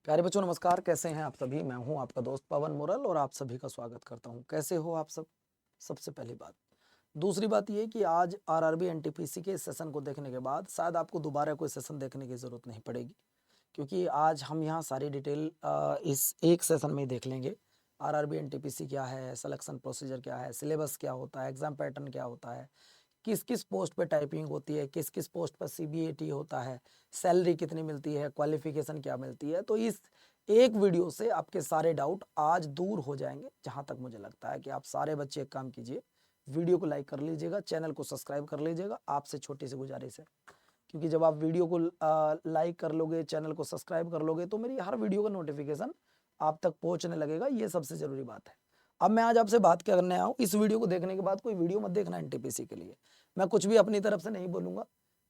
प्यारे बच्चों नमस्कार। कैसे हैं आप सभी? मैं हूं आपका दोस्त पवन मुरल और आप सभी का स्वागत करता हूं। कैसे हो आप सब? सबसे पहली बात। दूसरी बात ये कि आज आरआरबी एनटीपीसी के सेशन को देखने के बाद शायद आपको दोबारा कोई सेशन देखने की ज़रूरत नहीं पड़ेगी, क्योंकि आज हम यहाँ सारी डिटेल इस एक सेशन में ही देख लेंगे। आरआरबी एनटीपीसी क्या है, सिलेक्शन प्रोसीजर क्या है, सिलेबस क्या होता है, एग्जाम पैटर्न क्या होता है, किस किस पोस्ट पे टाइपिंग होती है, किस किस पोस्ट पर सीबीएटी होता है, सैलरी कितनी मिलती है, क्वालिफिकेशन क्या मिलती है। तो इस एक वीडियो से आपके सारे डाउट आज दूर हो जाएंगे। जहां तक मुझे लगता है कि आप सारे बच्चे एक काम कीजिए, वीडियो को लाइक कर लीजिएगा, चैनल को सब्सक्राइब कर लीजिएगा। आपसे छोटी सी गुजारिश है, क्योंकि जब आप वीडियो को लाइक कर लोगे, चैनल को सब्सक्राइब कर लोगे, तो मेरी हर वीडियो का नोटिफिकेशन आप तक पहुंचने लगेगा। ये सबसे जरूरी बात है। अब मैं आज आपसे बात करने आया हूँ। इस वीडियो को देखने के बाद कोई वीडियो मत देखना एनटीपीसी के लिए। मैं कुछ भी अपनी तरफ से नहीं बोलूंगा।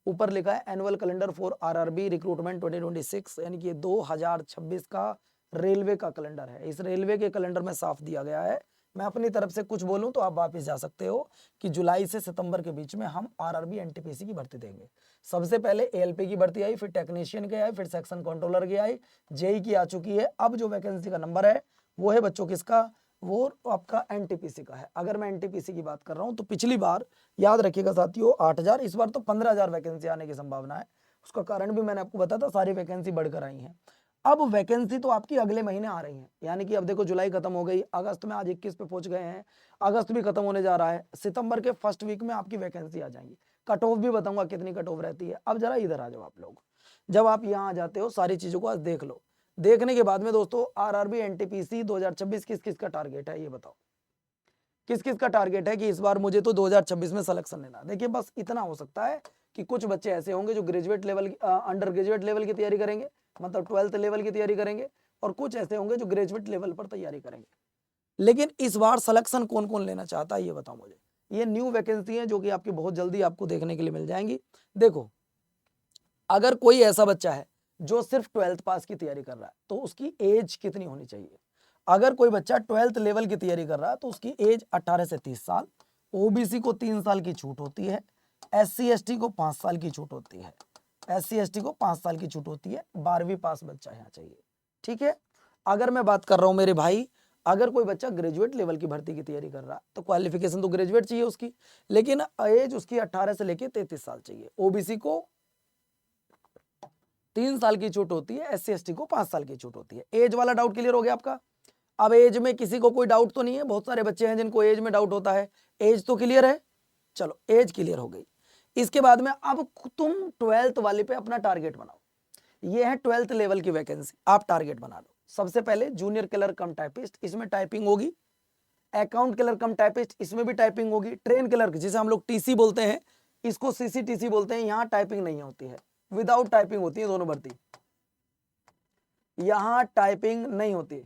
ऊपर लिखा है annual calendar for RRB recruitment 2026, यानी कि 2026 का रेलवे का कैलेंडर है। इस रेलवे के कैलेंडर में साफ दिया गया है। मैं अपनी तरफ से कुछ बोलूं तो आप वापस जा सकते हो कि जुलाई से सितंबर के बीच में हम आरआरबी एनटीपीसी की भर्ती देंगे। सबसे पहले एएलपी की भर्ती आई, फिर टेक्नीशियन की आई, फिर सेक्शन कंट्रोलर की आई, जेई की आ चुकी है। अब जो वैकेंसी का नंबर है वो है बच्चों किसका? वो आपका एनटीपीसी का है। अगर मैं एनटीपीसी की बात कर रहा हूं तो पिछली बार याद रखिएगा साथियों 8,000, इस बार तो 15,000 वैकेंसी आने की संभावना है। उसका कारण भी मैंने आपको बताया था, सारी वैकेंसी बढ़कर आई हैं। अब वैकेंसी तो आपकी अगले महीने आ रही है, यानी कि अब देखो जुलाई खत्म हो गई, अगस्त में आज 21 पे पहुंच गए हैं, अगस्त भी खत्म होने जा रहा है, सितंबर के फर्स्ट वीक में आपकी वैकेंसी आ जाएंगी। कट ऑफ भी बताऊंगा कितनी कट ऑफ रहती है। अब जरा इधर आ जाओ आप लोग। जब आप यहाँ आ जाते हो सारी चीजों को आज देख लो। देखने के बाद में दोस्तों आरआरबी एनटीपीसी 2026 किस किस का टारगेट है ये बताओ। किस किस का टारगेट है कि इस बार मुझे तो 2026 में सिलेक्शन लेना। देखिए बस इतना हो सकता है कि कुछ बच्चे ऐसे होंगे जो graduate level under graduate level की तैयारी करेंगे, मतलब 12th लेवल की तैयारी करेंगे, और कुछ ऐसे होंगे जो ग्रेजुएट लेवल पर तैयारी करेंगे। लेकिन इस बार सिलेक्शन कौन कौन लेना चाहता है ये बताओ मुझे। ये न्यू वैकेंसी है जो कि आपकी बहुत जल्दी आपको देखने के लिए मिल जाएंगी। देखो, अगर कोई ऐसा बच्चा है जो सिर्फ 12th पास की तैयारी कर रहा है तो उसकी एज कितनी होनी चाहिए? अगर कोई बच्चा 12th लेवल की तैयारी कर रहा है तो उसकी एज 18 से 30 साल। ओबीसी को 3 साल की छूट होती है, एससी एसटी को 5 साल की छूट होती है। एससी एसटी को 5 साल की छूट होती है। 12वीं पास बच्चा यहाँ चाहिए, ठीक है। अगर मैं बात कर रहा हूं मेरे भाई, अगर कोई बच्चा ग्रेजुएट लेवल की भर्ती की तैयारी कर रहा है तो क्वालिफिकेशन तो ग्रेजुएट चाहिए उसकी, लेकिन एज उसकी 18 से लेके 33 साल चाहिए। ओबीसी को 3 साल की छूट होती है, एससी एसटी को 5 साल की छूट होती है। एज वाला डाउट क्लियर हो गया आपका? अब एज में किसी को कोई डाउट तो नहीं है? बहुत सारे बच्चे हैं जिनको एज में डाउट होता है। एज तो क्लियर है, चलो एज क्लियर हो गई। इसके बाद में अब तुम 12th वाले पे अपना टारगेट बनाओ। ये है 12th लेवल की वैकेंसी, आप टारगेट बना लो। सबसे पहले जूनियर क्लर्क कम टाइपिस्ट, इसमें टाइपिंग होगी। अकाउंट क्लर्क कम टाइपिस्ट, इसमें भी टाइपिंग होगी। ट्रेन क्लर्क जिसे हम लोग टीसी बोलते हैं, इसको सीसीटीसी बोलते हैं, यहाँ टाइपिंग नहीं होती है, विदाउट टाइपिंग होती है दोनों भर्ती। यहां टाइपिंग नहीं होती,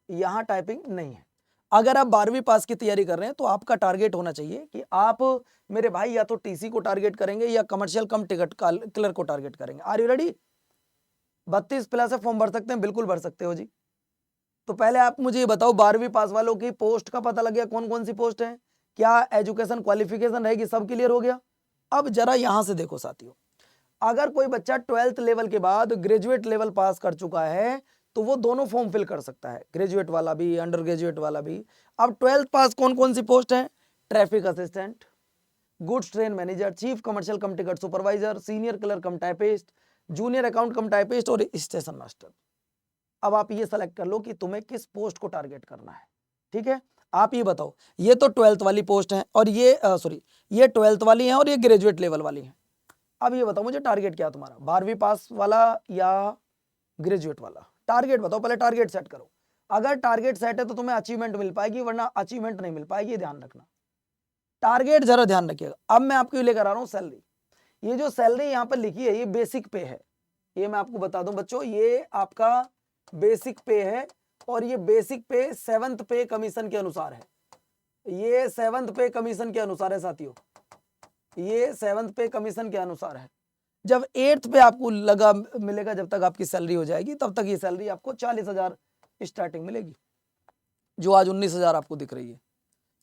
यहां टाइपिंग नहीं है। अगर आप 12वीं पास की तैयारी कर रहे हैं तो आपका टारगेट होना चाहिए कि आप मेरे भाई या तो टीसी को टारगेट करेंगे या कमर्शियल कम टिकट क्लर्क को टारगेट करेंगे। Are you ready? 32+ से फॉर्म भर सकते हैं, बिल्कुल भर सकते हो जी। तो पहले आप मुझे ये बताओ, 12वीं पास वालों की पोस्ट का पता लग गया, कौन कौन सी पोस्ट है, क्या एजुकेशन क्वालिफिकेशन रहेगी, सब क्लियर हो गया। अब जरा यहां से देखो साथियों, अगर कोई बच्चा 12th लेवल के बाद ग्रेजुएट लेवल पास कर चुका है तो वो दोनों फॉर्म फिल कर सकता है, ग्रेजुएट वाला भी अंडर ग्रेजुएट वाला भी। अब 12th पास कौन कौन सी पोस्ट है? Traffic assistant, goods train manager, chief commercial cum ticket supervisor, senior clerk कम टाइपिस्ट, जूनियर अकाउंट कम टाइपिस्ट और स्टेशन मास्टर। अब आप ये सेलेक्ट कर लो कि तुम्हें किस पोस्ट को टारगेट करना है, ठीक है। आप ये बताओ, ये तो 12th वाली पोस्ट है और ये ये 12th वाली है और ये ग्रेजुएट लेवल वाली है। अब ये बताओ मुझे टारगेट क्या है तुम्हारा, 12वीं पास वाला या ग्रेजुएट वाला? टारगेट बताओ, पहले टारगेट सेट करो। अगर टारगेट सेट है तो तुम्हें अचीवमेंट मिल पाएगी, वरना अचीवमेंट नहीं मिल पाएगी, ध्यान रखना। टारगेट जरा ध्यान रखिएगा। अब मैं आपको लेकर आ रहा हूं सैलरी। ये जो सैलरी यहां पर लिखी है ये बेसिक पे है। ये मैं आपको बता दूं बच्चों, ये आपका बेसिक पे है और ये बेसिक पे 7th पे कमीशन के अनुसार है। ये 7th पे कमीशन के अनुसार है साथियों, ये 7th पे कमीशन के अनुसार है। जब 8th पे आपको लगा मिलेगा, जब तक आपकी सैलरी हो जाएगी तब तक ये सैलरी आपको 40,000 स्टार्टिंग मिलेगी, जो आज 19,000 आपको दिख रही है।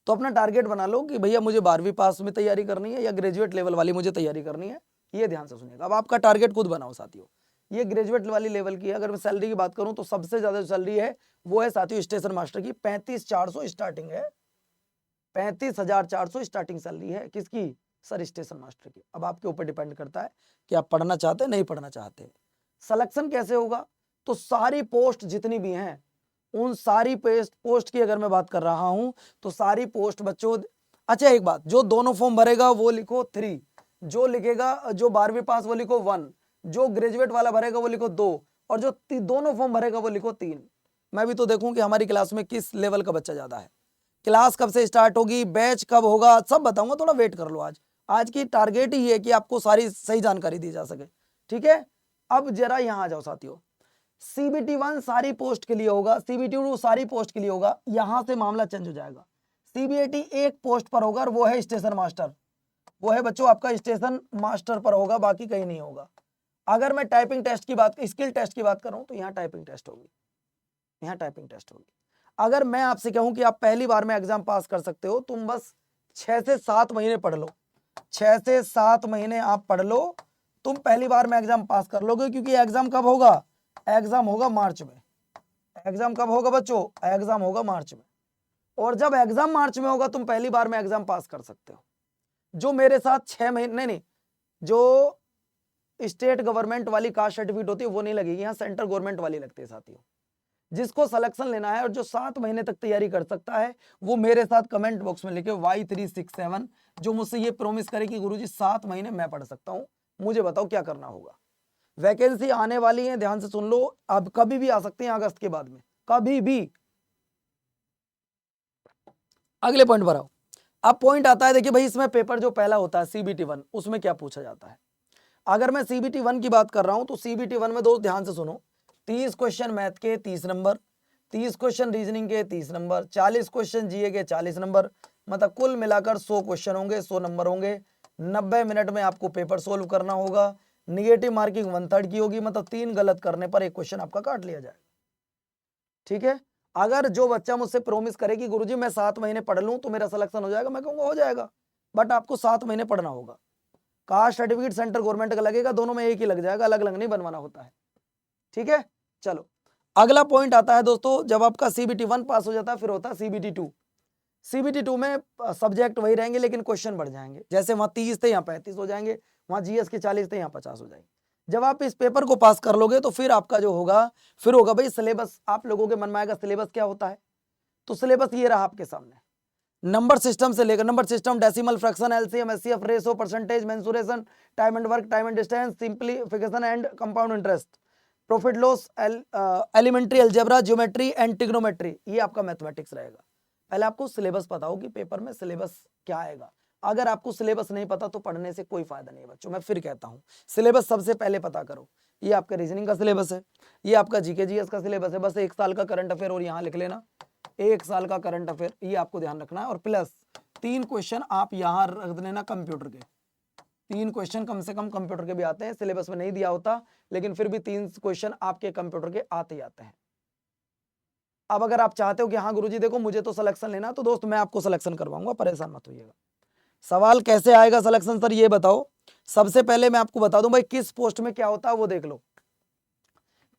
तो अपना टारगेट बना लो कि भैया मुझे 12वीं पास में तैयारी करनी है या ग्रेजुएट लेवल वाली मुझे तैयारी करनी है। ये ध्यान से सुनिएगा। अब आपका टारगेट खुद बनाओ साथियों, ये ग्रेजुएट वाली लेवल की है। अगर मैं सैलरी की बात करूं तो सबसे ज्यादा जो सैलरी है वो है साथियों स्टेशन मास्टर की, 35,400 स्टार्टिंग है, 35,400 स्टार्टिंग सैलरी है। किसकी? सर स्टेशन मास्टर की। अब आपके ऊपर डिपेंड करता है कि आप पढ़ना चाहते हैं नहीं पढ़ना चाहते। सिलेक्शन कैसे होगा? तो सारी पोस्ट जितनी भी हैं उन सारी पोस्ट की अगर मैं बात कर रहा हूं तो सारी पोस्ट बच्चों, अच्छा एक बात, जो दोनों फॉर्म भरेगा वो लिखो 3, जो लिखेगा जो 12वीं पास वो लिखो 1, जो ग्रेजुएट वाला भरेगा वो लिखो 2, और जो दोनों फॉर्म भरेगा वो लिखो 3। मैं भी तो देखूं कि हमारी क्लास में किस लेवल का बच्चा ज्यादा है, क्लास कब से स्टार्ट होगी, बैच कब होगा, सब बताऊंगा, थोड़ा वेट कर लो। आज की टारगेट ही है कि आपको सारी सही जानकारी दी जा सके, ठीक है। अब जरा यहां आ जाओ साथियों, CBT 1 सारी पोस्ट के लिए होगा, CBT 2 सारी पोस्ट के लिए होगा, यहां से मामला चेंज हो जाएगा। CBT एक पोस्ट पर होगा और वो है स्टेशन मास्टर, वो है बच्चों आपका स्टेशन मास्टर पर होगा, बाकी कहीं नहीं होगा। अगर मैं टाइपिंग टेस्ट की बात, स्किल टेस्ट की बात करूं तो यहाँ टाइपिंग टेस्ट होगी, यहाँ टाइपिंग टेस्ट होगी। अगर मैं आपसे कहूं कि आप पहली बार में एग्जाम पास कर सकते हो, तुम बस 6 से 7 महीने पढ़ लो, 6 से 7 महीने आप पढ़ लो, तुम पहली बार में एग्जाम पास कर लोगे। क्योंकि एग्जाम कब होगा? एग्जाम होगा मार्च में। एग्जाम कब होगा बच्चों? एग्जाम होगा मार्च में। और जब एग्जाम मार्च में होगा तुम पहली बार में एग्जाम पास कर सकते हो। जो मेरे साथ 6 महीने नहीं, जो स्टेट गवर्नमेंट वाली कास्ट सर्टिफिकेट होती है वो नहीं लगेगी, यहाँ सेंट्रल गवर्नमेंट वाली लगती है साथियों। जिसको सिलेक्शन लेना है और जो 7 महीने तक तैयारी कर सकता है वो मेरे साथ कमेंट बॉक्स में लिखे Y367, जो मुझसे ये प्रॉमिस करे कि गुरुजी 7 महीने मैं पढ़ सकता हूं, मुझे बताओ क्या करना होगा। वैकेंसी आने वाली है, ध्यान से सुन लो, अब कभी भी आ सकते हैं अगस्त के बाद में, कभी भी। अगले पॉइंट पर आओ। अब पॉइंट आता है, देखिए भाई इसमें पेपर जो पहला होता है CBT 1, उसमें क्या पूछा जाता है। अगर मैं CBT 1 की बात कर रहा हूं तो CBT 1 में दोस्त ध्यान से सुनो, 30 क्वेश्चन मैथ के 30 नंबर, 30 क्वेश्चन रीजनिंग के 30 नंबर, 40 क्वेश्चन जीए के 40 नंबर, मतलब कुल मिलाकर 100 क्वेश्चन होंगे, 100 नंबर होंगे। 90 मिनट में आपको पेपर सोल्व करना होगा। निगेटिव मार्किंग 1/3 की होगी, मतलब 3 गलत करने पर एक क्वेश्चन आपका काट लिया जाएगा, ठीक है। अगर जो बच्चा मुझसे प्रॉमिस करे कि गुरुजी मैं 7 महीने पढ़ लूं तो मेरा सिलेक्शन हो जाएगा, मैं कहूंगा हो जाएगा, बट आपको 7 महीने पढ़ना होगा। कास्ट सर्टिफिकेट सेंट्रल गवर्नमेंट का लगेगा, दोनों में एक ही लग जाएगा, अलग अलग नहीं बनवाना होता है, ठीक है। चलो अगला पॉइंट आता है दोस्तों, जब आपका CBT 1 पास हो जाता है फिर होता है CBT 2। CBT 2 में सब्जेक्ट वही रहेंगे लेकिन क्वेश्चन बढ़ जाएंगे, जैसे वहां 30 थे यहाँ 35 हो जाएंगे, वहां GS के 40 थे यहाँ 50 हो जाएंगे। जब आप इस पेपर को पास कर लोगे तो फिर आपका जो होगा, फिर होगा भाई सिलेबस। आप लोगों के मन में आएगा सिलेबस क्या होता है, तो सिलेबस ये रहा आपके सामने। नंबर सिस्टम से लेकर, number system, decimal, fraction, LCM, SCF, ratio, percentage, mensuration, time and work, time and distance, simplification and compound interest, profit loss, elementary algebra, geometry and trigonometry, ये आपका मैथमेटिक्स रहेगा। पहले आपको सिलेबस पता हो कि पेपर में सिलेबस क्या आएगा। अगर आपको सिलेबस नहीं पता तो पढ़ने से कोई फायदा नहीं है बच्चों, मैं फिर कहता हूं सिलेबस सबसे पहले पता करो। ये आपका रीजनिंग का सिलेबस है, ये आपका GK GS का सिलेबस है, बस 1 साल का करंट अफेयर और यहाँ लिख लेना 1 साल का करंट अफेयर, ये आपको ध्यान रखना है। और प्लस 3 क्वेश्चन आप यहाँ रख देना कंप्यूटर के, 3 क्वेश्चन कम से कम कंप्यूटर के भी आते हैं, सिलेबस में नहीं दिया होता लेकिन फिर भी 3 क्वेश्चन आपके कंप्यूटर के आते ही आते हैं। अब अगर आप चाहते हो कि हाँ गुरुजी देखो मुझे तो सिलेक्शन लेना, तो दोस्त मैं आपको सिलेक्शन करवाऊंगा, परेशान मत होइएगा। सवाल कैसे आएगा सिलेक्शन सर ये बताओ। सबसे पहले मैं आपको बता दूं भाई किस पोस्ट में क्या होता है वो देख लो,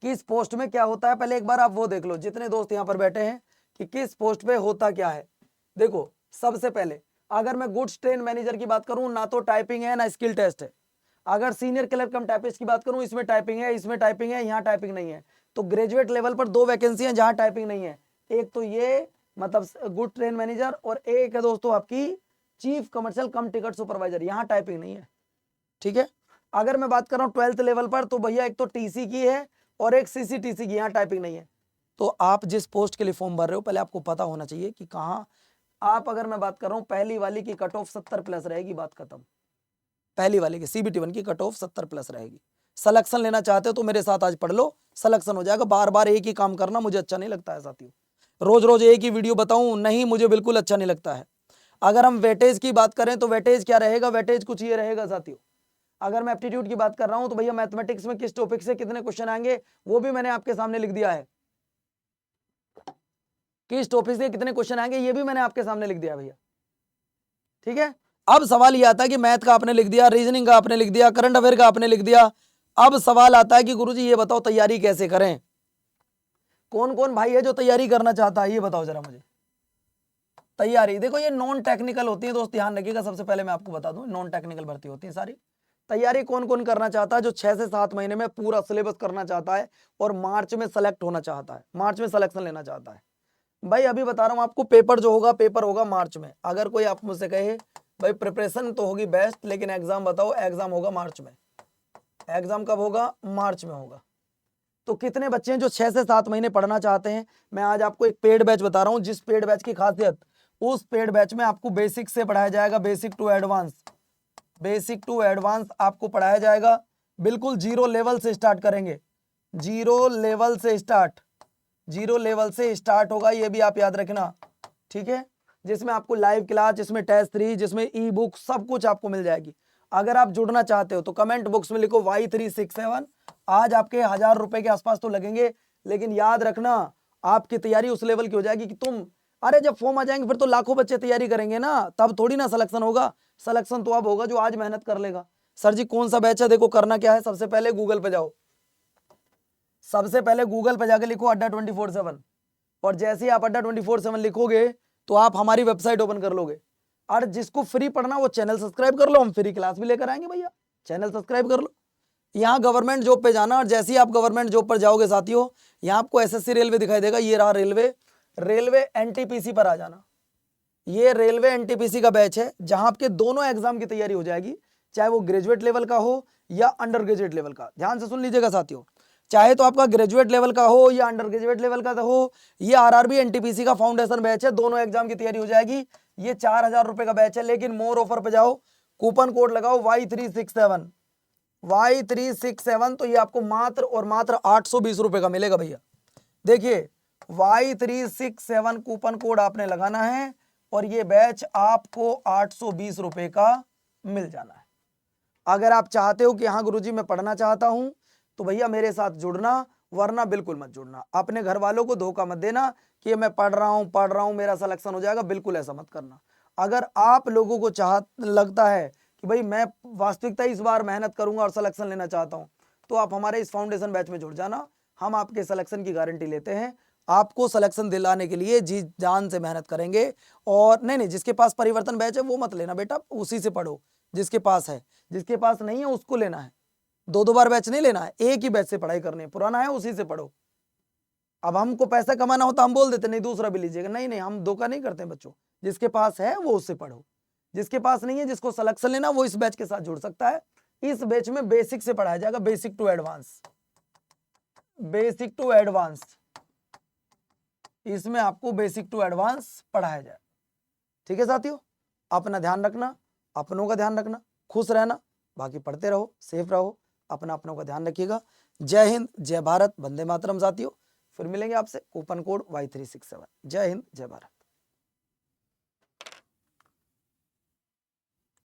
किस पोस्ट में क्या होता है पहले एक बार आप वो देख लो, जितने दोस्त यहाँ पर बैठे हैं कि किस पोस्ट पे होता क्या है। देखो सबसे पहले अगर मैं गुड्स ट्रेन मैनेजर की बात करूं, ना तो टाइपिंग है ना स्किल टेस्ट है। अगर सीनियर क्लर्क कम टाइपिस्ट की बात करूं, इसमें टाइपिंग है, इसमें टाइपिंग है, यहाँ टाइपिंग नहीं है। तो ग्रेजुएट लेवल पर 2 वैकेंसी हैं जहां टाइपिंग नहीं है, एक तो ये मतलब गुड ट्रेन मैनेजर, और एक है दोस्तों आपकी chief commercial cum ticket supervisor, यहाँ टाइपिंग नहीं है, ठीक है। अगर मैं बात कर रहा हूँ 12th लेवल पर, तो भैया एक तो TC की है और एक CCTC की, यहाँ टाइपिंग नहीं है। तो आप जिस पोस्ट के लिए फॉर्म भर रहे हो पहले आपको पता होना चाहिए कि कहाँ आप, अगर मैं बात कर रहा हूँ पहली वाली की कट ऑफ 70 प्लस रहेगी, बात खत्म। पहली वाली की CBT 1 की कट ऑफ 70 प्लस रहेगी। सिलेक्शन लेना चाहते हो तो मेरे साथ आज पढ़ लो, सिलेक्शन हो जाएगा। बार बार एक ही काम करना मुझे अच्छा नहीं लगता है साथियों, रोज रोज एक ही वीडियो बताऊं नहीं, मुझे बिल्कुल अच्छा नहीं लगता है। अगर हम वेटेज की बात करें तो वेटेज क्या रहेगा, वेटेज कुछ ये रहेगा साथियों। अगर मैं एप्टीट्यूड की बात कर रहा हूं तो भैया मैथमेटिक्स में किस टॉपिक से कितने क्वेश्चन आएंगे वो भी मैंने आपके सामने लिख दिया है, किस टॉपिक से कितने क्वेश्चन आएंगे ये भी मैंने आपके सामने लिख दिया भैया, ठीक है। अब सवाल ये आता है कि मैथ का आपने लिख दिया, रीजनिंग का आपने लिख दिया, करंट अफेयर का आपने लिख दिया, अब सवाल आता है कि गुरुजी ये बताओ तैयारी कैसे करें। कौन कौन भाई है जो तैयारी करना चाहता है, ये बताओ जरा मुझे। तैयारी देखो ये नॉन टेक्निकल होती है दोस्त, ध्यान रखिएगा। सबसे पहले मैं आपको बता दूं नॉन टेक्निकल भर्ती होती है सारी। तैयारी कौन कौन करना चाहता है, जो 6 से 7 महीने में पूरा सिलेबस करना चाहता है और मार्च में सेलेक्ट होना चाहता है, मार्च में सिलेक्शन लेना चाहता है। भाई अभी बता रहा हूं आपको, पेपर जो होगा पेपर होगा मार्च में। अगर कोई आप मुझसे कहे भाई प्रिपरेशन तो होगी बेस्ट लेकिन एग्जाम बताओ, एग्जाम होगा मार्च में। एग्जाम कब होगा, मार्च में होगा। तो कितने बच्चे हैं जो 6 से 7 महीने पढ़ना चाहते हैं। मैं आज आपको एक पेड बैच बता रहा हूं, जिस पेड बैच की खासियत, उस पेड बैच में आपको बेसिक से पढ़ाया जाएगा, basic to advance, basic to advance आपको पढ़ाया जाएगा। बिल्कुल जीरो लेवल से स्टार्ट करेंगे, जीरो लेवल से स्टार्ट, जीरो लेवल से स्टार्ट होगा, ये भी आप याद रखना, ठीक है। जिसमें आपको लाइव क्लास, जिसमें टेस्ट 3, जिसमें ई बुक, सब कुछ आपको मिल जाएगी। अगर आप जुड़ना चाहते हो तो कमेंट बॉक्स में लिखो Y367। आज आपके 1000 रुपए के आसपास तो लगेंगे, लेकिन याद रखना आपकी तैयारी उस लेवल की हो जाएगी कि तुम, अरे जब फॉर्म आ जाएंगे फिर तो लाखों बच्चे तैयारी करेंगे ना, तब थोड़ी ना सिलेक्शन होगा। सिलेक्शन तो अब होगा जो आज मेहनत कर लेगा। सर जी कौन सा बैच है, देखो करना क्या है, सबसे पहले गूगल पे जाओ, सबसे पहले गूगल पे जाके लिखो अड्डा 24/7, और जैसे ही आप अड्डा 24/7 लिखोगे तो आप हमारी वेबसाइट ओपन कर लोगे। और जिसको फ्री पढ़ना वो चैनल सब्सक्राइब कर लो, हम फ्री क्लास भी लेकर आएंगे भैया, चैनल सब्सक्राइब कर लो। यहाँ गवर्नमेंट जॉब पे जाना, और जैसे ही आप गवर्नमेंट जॉब पर जाओगे साथियों, यहाँ आपको एसएससी रेलवे दिखाई देगा, ये रहा रेलवे, रेलवे एनटीपीसी पर आ जाना। ये रेलवे एनटीपीसी का बैच है जहां आपके दोनों एग्जाम की तैयारी हो जाएगी, चाहे वो ग्रेजुएट लेवल का हो या अंडर ग्रेजुएट लेवल का। ध्यान से सुन लीजिएगा साथियों, चाहे तो आपका ग्रेजुएट लेवल का हो या अंडर ग्रेजुएट लेवल का हो, ये आरआरबी एनटीपीसी का फाउंडेशन बैच है, दोनों एग्जाम की तैयारी हो जाएगी। ये 4000 रुपए का बैच है, लेकिन मोर ऑफर पे जाओ, कूपन कोड लगाओ Y367, Y367, तो ये आपको मात्र और मात्र 820 रुपए का मिलेगा भैया। देखिए Y367 कूपन कोड आपने लगाना है और ये बैच आपको 820 रुपए का मिल जाना है। अगर आप चाहते हो कि हाँ गुरुजी मैं पढ़ना चाहता हूं तो भैया मेरे साथ जुड़ना, वरना बिल्कुल मत जुड़ना। अपने घर वालों को धोखा मत देना कि मैं पढ़ रहा हूं मेरा सिलेक्शन हो जाएगा, बिल्कुल ऐसा मत करना। अगर आप लोगों को लगता है कि भाई मैं वास्तविकता इस बार मेहनत करूंगा और सिलेक्शन लेना चाहता हूं, तो आप हमारे इस फाउंडेशन बैच में जुड़ जाना। हम आपके सिलेक्शन की गारंटी लेते हैं, आपको सिलेक्शन दिलाने के लिए जी जान से मेहनत करेंगे। और नहीं, जिसके पास परिवर्तन बैच है वो मत लेना बेटा, उसी से पढ़ो जिसके पास है, जिसके पास नहीं है उसको लेना है। 2 बार बैच नहीं लेना है, एक ही बैच से पढ़ाई करनी है, पुराना है उसी से पढ़ो। अब हमको पैसा कमाना होता हम बोल देते नहीं दूसरा भी लीजिएगा, नहीं, हम धोखा नहीं करते बच्चों, जिसके पास है वो उससे पढ़ो, जिसके पास नहीं है, जिसको सिलेक्शन लेना वो इस बैच के साथ जुड़ सकता है। इस बैच में बेसिक से पढ़ाया जाएगा, basic to advance, basic to advance, इसमें आपको बेसिक टू एडवांस पढ़ाया जाए। ठीक है साथियों, अपना ध्यान रखना, अपनों का ध्यान रखना, खुश रहना, बाकी पढ़ते रहो, सेफ रहो, अपनों का ध्यान रखिएगा। जय हिंद, जय भारत, वंदे मातरम साथियों। फिर मिलेंगे आपसे, कूपन कोड Y367। जय हिंद, जय भारत।